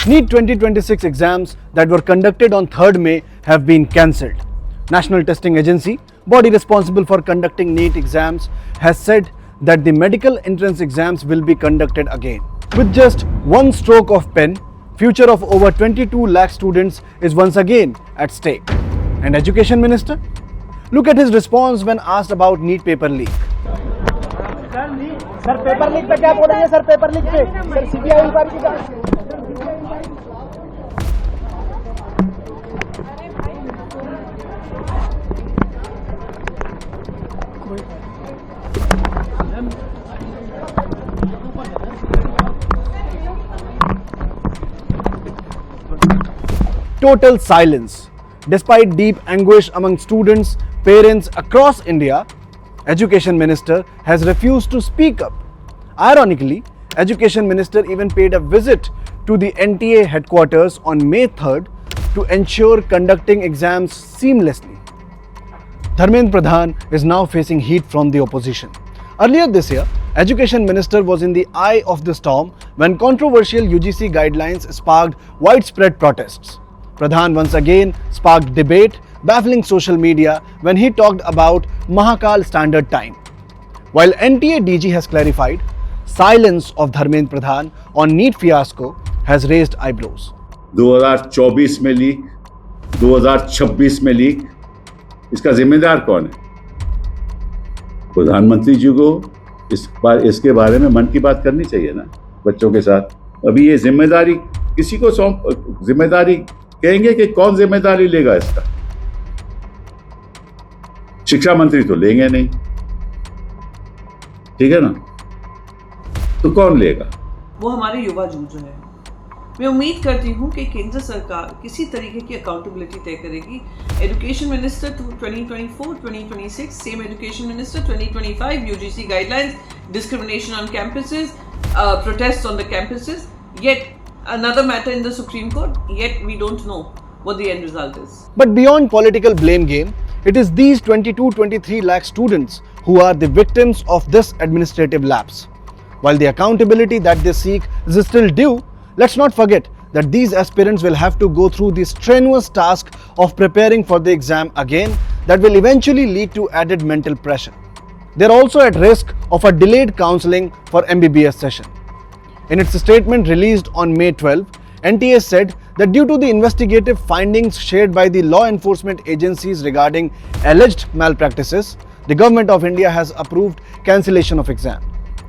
NEET 2026 exams that were conducted on 3rd May have been cancelled. National Testing Agency, body responsible for conducting NEET exams, has said that the medical entrance exams will be conducted again. With just one stroke of pen, future of over 22 lakh students is once again at stake. And Education Minister? Look at his response when asked about NEET paper leak. Sir paper leak पे क्या बोलेंगे sir paper leak पे sir CBI inquiry की जांच Total silence. Despite deep anguish among students, parents across India, Education Minister has refused to speak up. Ironically, Education Minister even paid a visit to the NTA headquarters on May 3rd to ensure conducting exams seamlessly. Dharmendra Pradhan is now facing heat from the opposition. Earlier this year, Education Minister was in the eye of the storm when controversial UGC guidelines sparked widespread protests. Pradhan once again sparked debate, baffling social media when he talked about Mahakal Standard Time. While NTA DG has clarified, silence of Dharmendra Pradhan on NEET fiasco has raised eyebrows. 2024 में leak, 2026 में leak, इसका जिम्मेदार कौन है? प्रधानमंत्री जी को इसके बारे में मन की बात करनी चाहिए ना बच्चों के साथ। अभी ये जिम्मेदारी किसी को जिम्मेदारी कहेंगे कि कौन जिम्मेदारी लेगा इसका? शिक्षा मंत्री तो लेंगे नहीं, ठीक है ना? तो कौन लेगा? वो हमारे युवा जूझ रहे हैं। मैं उम्मीद करती हूँ कि केंद्र सरकार किसी तरीके की अकाउंटेबिलिटी तय करेगी। Education minister 2024-2026, same education minister 2025, UGC guidelines, discrimination on campuses, protests on the campuses, yet another matter in the Supreme Court, yet we don't know what the end result is. But beyond political blame game, it is these 22-23 lakh students who are the victims of this administrative lapse. While the accountability that they seek is still due, let's not forget that these aspirants will have to go through the strenuous task of preparing for the exam again that will eventually lead to added mental pressure. They are also at risk of a delayed counselling for MBBS session. In its statement released on May 12, NTA said that due to the investigative findings shared by the law enforcement agencies regarding alleged malpractices, the Government of India has approved cancellation of exam.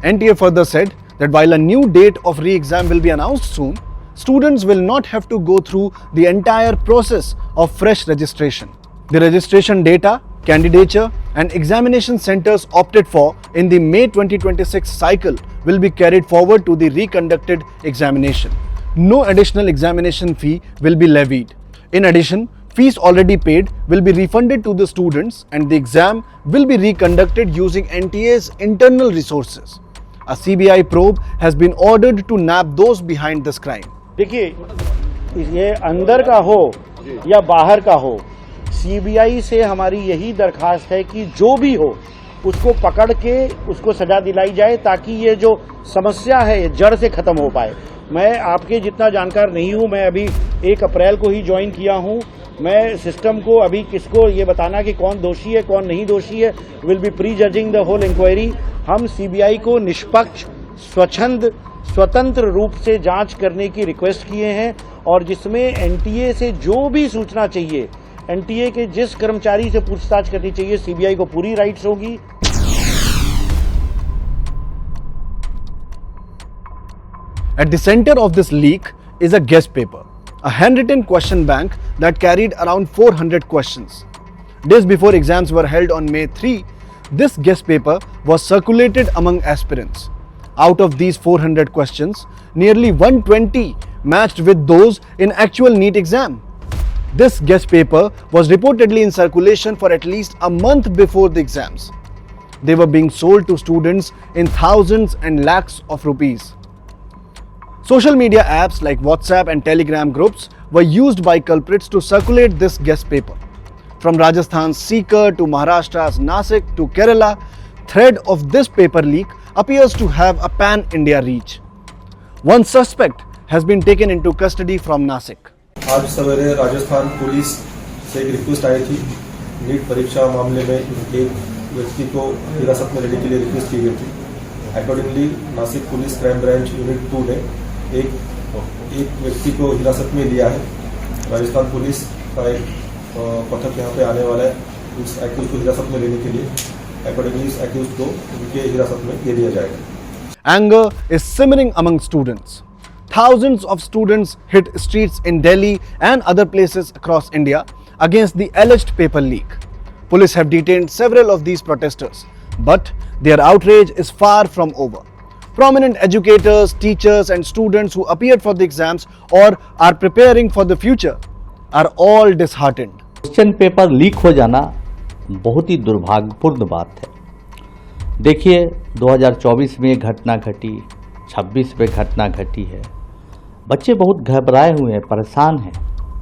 NTA further said that while a new date of re-exam will be announced soon, students will not have to go through the entire process of fresh registration. The registration data, candidature and examination centers opted for in the May 2026 cycle will be carried forward to the reconducted examination. No additional examination fee will be levied. In addition, fees already paid will be refunded to the students and the exam will be reconducted using NTA's internal resources. A CBI probe has been ordered to nab those behind this crime. देखिए ये अंदर का हो या बाहर का हो, CBI से हमारी यही दरखास्त है कि जो भी हो उसको पकड़ के उसको सजा दिलाई जाए ताकि ये जो समस्या है जड़ से खत्म हो पाए। मैं आपके जितना जानकार नहीं हूं, मैं अभी 1 अप्रैल को ही ज्वाइन किया हूं। मैं सिस्टम को अभी किसको ये बताना कि कौन दोषी है कौन नहीं दोषी है, will be prejudging the whole inquiry. हम सीबीआई को निष्पक्ष स्वतंत्र रूप से जांच करने की रिक्वेस्ट किए हैं और जिसमें एनटीए से जो भी सूचना चाहिए, एनटीए के जिस कर्मचारी से पूछताछ करनी चाहिए, सीबीआई को पूरी राइट्स होगी। At the center of this leak is a guest paper, a handwritten question bank that carried around 400 questions. Days before exams were held on May 3, this guest paper was circulated among aspirants. Out of these 400 questions, nearly 120 matched with those in actual NEET exam. This guest paper was reportedly in circulation for at least a month before the exams. They were being sold to students in thousands and lakhs of rupees. Social media apps like WhatsApp and Telegram groups were used by culprits to circulate this guest paper. From Rajasthan's Seeker to Maharashtra's Nasik to Kerala, thread of this paper leak appears to have a pan-India reach. One suspect has been taken into custody from Nasik. आज सवेरे Rajasthan police से एक request आई थी। NEET परीक्षा मामले में एक व्यक्ति को हिरासत में लेने के लिए रिक्वेस्ट की गई थी। Accordingly Nashik police crime branch unit 2 ने एक व्यक्ति को हिरासत में लिया है। राजस्थान पुलिस का एक पथक यहाँ पे आने वाला है इस एक्यूज को हिरासत में लेने के लिए। अकॉर्डिंगली इस एक्यूज को उनके हिरासत में ले लिया जाएगा। Anger is simmering among students. Thousands of students hit streets in Delhi and other places across India against the alleged paper leak. Police have detained several of these protesters, but their outrage is far from over. Prominent educators, teachers and students who appeared for the exams or are preparing for the future are all disheartened. Question paper leak हो जाना बहुत ही दुर्भाग्यपूर्ण बात है। देखिए 2024 में घटना घटी, 26 में घटना घटी है। बच्चे बहुत घबराए हुए हैं, परेशान हैं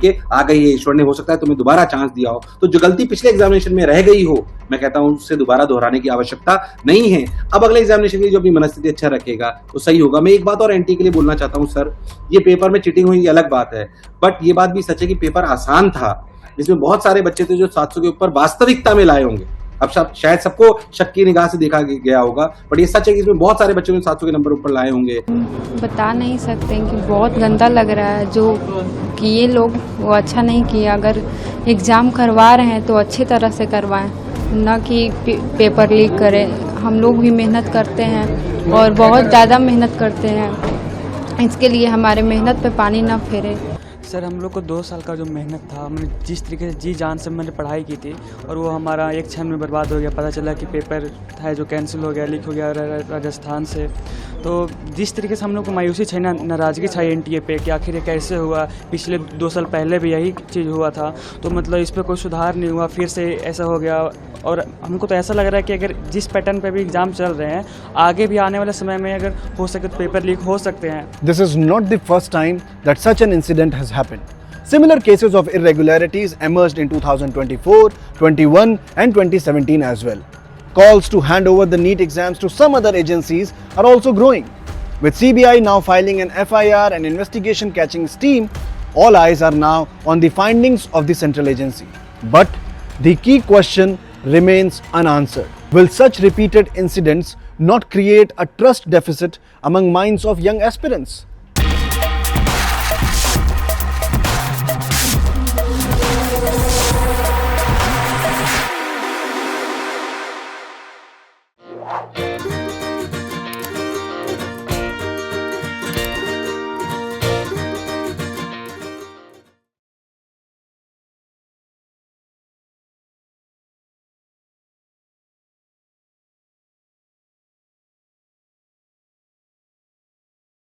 कि आ गई है, ईश्वर ने हो सकता है तुम्हें दोबारा चांस दिया हो, तो जो गलती पिछले एग्जामिनेशन में रह गई हो, मैं कहता हूं उससे दोबारा दोहराने की आवश्यकता नहीं है। अब अगले एग्जामिनेशन के लिए जो अपनी मनस्थिति अच्छा रखेगा तो सही होगा। मैं एक बात और एंटी के लिए बोलना चाहता हूं सर, ये पेपर में चीटिंग हुई ये अलग बात है, बट ये बात भी सच है कि पेपर आसान था। इसमें बहुत सारे बच्चे थे जो 700 के ऊपर वास्तविकता में लाए होंगे। अब शायद सबको शक की निगाह से देखा गया होगा, बट ये सच है कि इसमें बहुत सारे बच्चों ने 700 के नंबर ऊपर लाए होंगे। बता नहीं सकते कि बहुत गंदा लग रहा है जो कि ये लोग वो अच्छा नहीं किया। अगर एग्ज़ाम करवा रहे हैं तो अच्छी तरह से करवाएं, ना कि पेपर लीक करें। हम लोग भी मेहनत करते हैं और बहुत ज़्यादा मेहनत करते हैं, इसके लिए हमारे मेहनत पे पानी ना फेरे। सर हम लोग को 2 साल का जो मेहनत था, हमने जिस तरीके से जी जान से मैंने पढ़ाई की थी और वो हमारा एक क्षण में बर्बाद हो गया। पता चला कि पेपर है जो कैंसिल हो गया, लीक हो गया राजस्थान से। तो जिस तरीके से हम लोग को मायूसी छाई, नाराज़गी छाई एनटीए पे कि आखिर ये कैसे हुआ। पिछले 2 साल पहले भी यही चीज़ हुआ था, तो मतलब इस पर कोई सुधार नहीं हुआ, फिर से ऐसा हो गया। और हमको तो ऐसा लग रहा है कि अगर जिस पैटर्न पे भी एग्ज़ाम चल रहे हैं, आगे भी आने वाले समय में अगर हो सके तो पेपर लीक हो सकते हैं। This is not the first time that such an incident has happened. Similar cases of irregularities emerged in 2024, 21 and 2017 as well. Calls to hand over the NEET exams to some other agencies are also growing. With CBI now filing an FIR and investigation catching steam, all eyes are now on the findings of the central agency. But the key question remains unanswered. Will such repeated incidents not create a trust deficit among minds of young aspirants?